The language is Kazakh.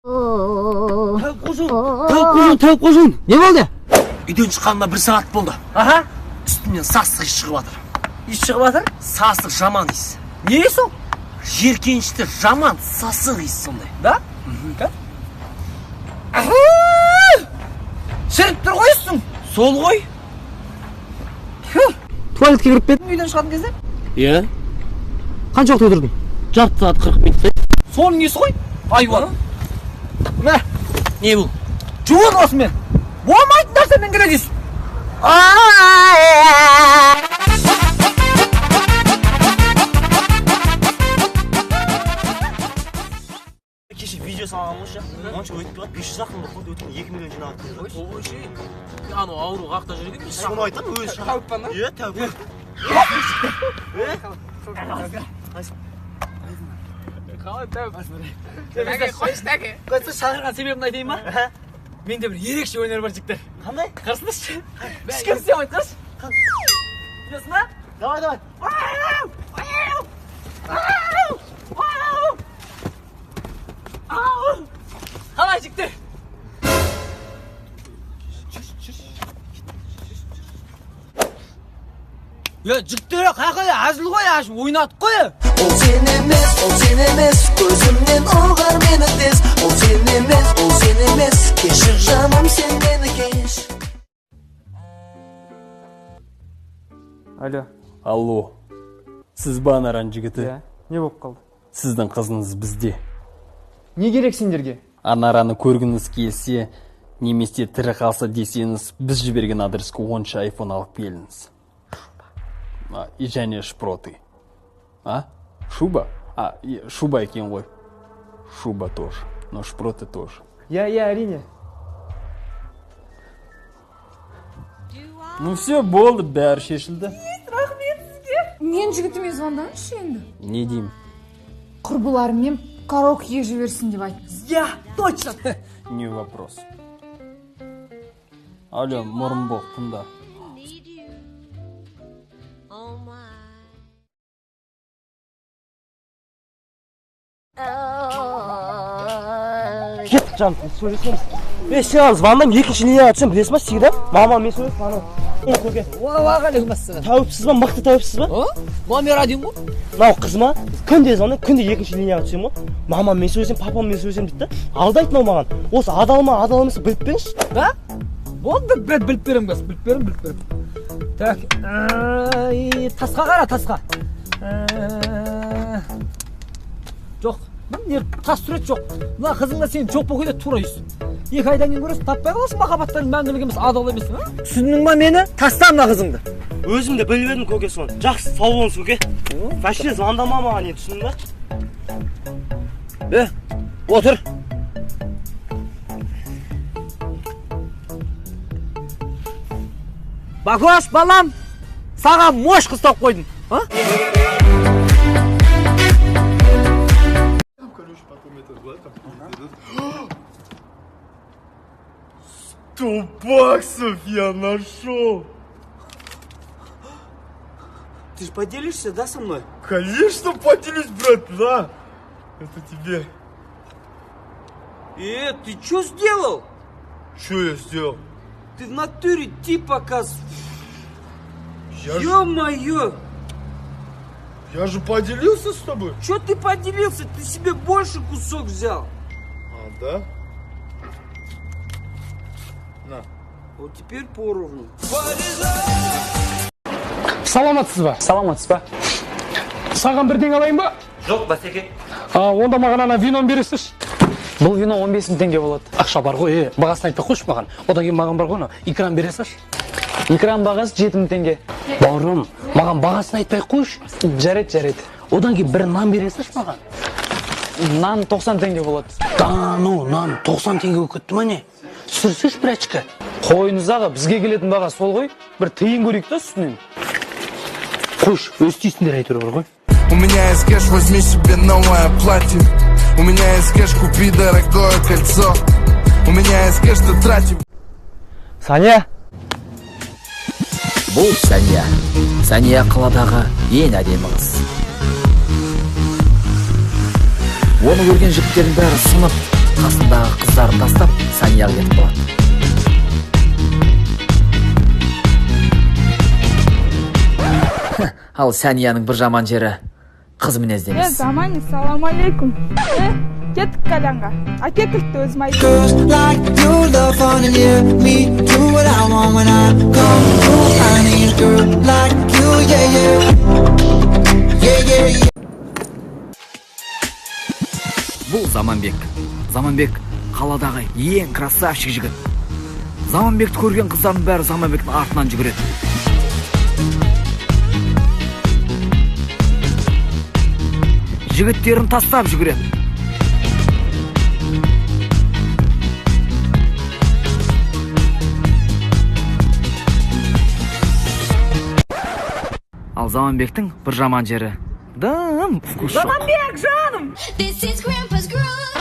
Тауып қожын. Не болды? Үйден шыққанына 1 сағат болды. Аха. Үстімнен сасық иіс шығып жатыр. Иіс шығып жатыр? Сасық жаман иіс. Не иіс ол? Жеркенішті жаман сасық иіс сондай. Да? Шіріп тұр қойсың. Сол ғой. Туалетке кіріп бедің үйден шығатын кезде? Иә. Қанша уақыт отырдың? Жарты сағат 40 минут. Соның несі ғой? Айуан. Мә, Не бұл? жуын осымен. Болмайтын нәрсемен кірегіз. Кеше видео салған ғой ше. Онша өтіп қалды. 500 ақын болды. Өткен 2 миллион жинап алды. Ой, анау ауру қақта жүрген емес. Соны айтам өзі. Тауып па? Иә, тауып. Қалай тауып? Қойшы тәке. Қойшы шақырған себебімді айтайын ба? Менде бір ерекше өнер бар жігіттер. Қандай? Қарсыншы. Ешкім істей алмайды, қарсы. Білесің ба? Давай. Қалай жігіттер? Жігіттер қақай, әзіл ғой, ашым ойнатып қой. Ол сен емес, көзімнен оғар мені тез. Ол сен емес, кешір жаным сен мені кеш. Алло. Сіз ба Анаран жігіті? Не болып қалды? Сіздің қызыңыз бізде. Не керек сендерге? Анараны көргіңіз келсе, немесе тірі қалса десеңіз, біз жіберген адреске 10 айфон алып келіңіз. И және шпроты. Шуба? Шуба екен ғой. Шуба тоже. Но шпроты тоже. Я, әрине. Ну все, болды, бәрі шешілді. Мен жігітіме звондаңызшы енді. Не деймін? Құрбыларымен караокеге жіберсін деп айтыңыз. Я, точно. Не вопрос. Алло, Мұрынбоқ, тыңда. Кет, жан, сөйлесеміз. Сен звондам, екінші линия атсам, білесің ба, всегда? Мама, мен сөйлес, анау. Көке. Уағалейкум ассалам. Тәуіпсіз ба, мықты тәуіпсіз ба? Номер один ғой. Мынау қыз ма? Күнде звондам, күнде екінші линияға түсем ғой. Мама, мен сөйлесем, папам мен сөйлесем дейді. Алдайды мынау маған. Осы адал ма, адал емес біліп беріңізші. Да? Болды, біліп берем кәс, біліп берем. Так, тасқа қара, тасқа. Жоқ, бір тас сурет жоқ. Мына қызыңда сен жоқ болғанда тура үйсің. 2 айдан кейін көресің, таппай қаласың махаббаттарың мәңгілік емес, адал емес, түсіндің ба мені? Таста мына қызыңды. Өзім де біліп едім көке соны. Жақсы, сау болыңыз көке. Вообще звондама маған енді, түсіндің ба? Отыр. Бакош, балам, саған мош қыз тауып қойдым. $100 я нашел. Ты ж поделишься, да, со мной? Конечно поделюсь, брат, да. Это тебе. Ты что сделал? Что я сделал? Ты в натуре типа каз... Я Ё-моё! же поделился с тобой. Чё ты поделился? Ты себе больше кусок взял. Да? На. Вот теперь поровну. Саламатсыз ба? Саған бірден алайын ба? Жоқ, басеке. Онда маған ана вино бересіз. Бұл вино 15 теңге болады. Ақша бар ғой, бағасын айтпай қойшы маған. Одан кейін маған бар ғой, икран бересіз. Икран бағасы 7 теңге. Бауырым, маған бағасын айтпай қойшы. Жарайды. Одан кейін бір нан бересіз маған. Нан 90 теңге болады. Нан 90 теңге көтті ма не? Сүрсіз бір әчкі. Қойыңыз аға, бізге келетін баға сол ғой. Бір тиын көрейік та үстінен. Қош, өстейсіңдер әйтеуір бар ғой. У меня есть кэш, возьми себе новое платье. У меня есть кэш, купи дорогое кольцо. У меня есть кэш, ты трати. Саня. Бұл Сания. Сания қаладағы ең әдемі қыз. Оны көрген жігіттердің бәрі сынып, қасында Ал Сәнияның бір жаман жері қыз мінездемес. Заман, салам алейкум. Кеттік калянға. Әке кілтті өзім айтып. Girls like you love fun and yeah, me do what I want when I come through. I need a girl like you, yeah, yeah. Yeah, yeah, yeah. Бұл Заманбек. Заманбек қаладағы ең красавчик жігіт. Заманбекті көрген қыздардың бәрі Заманбектің артынан жүгіреді. Жігіттерін тастап жүгіреді. Ал Заманбектің бір жаман жері. Дым вкус жоқ. Заманбек, жаным! This is Grandpa's groove.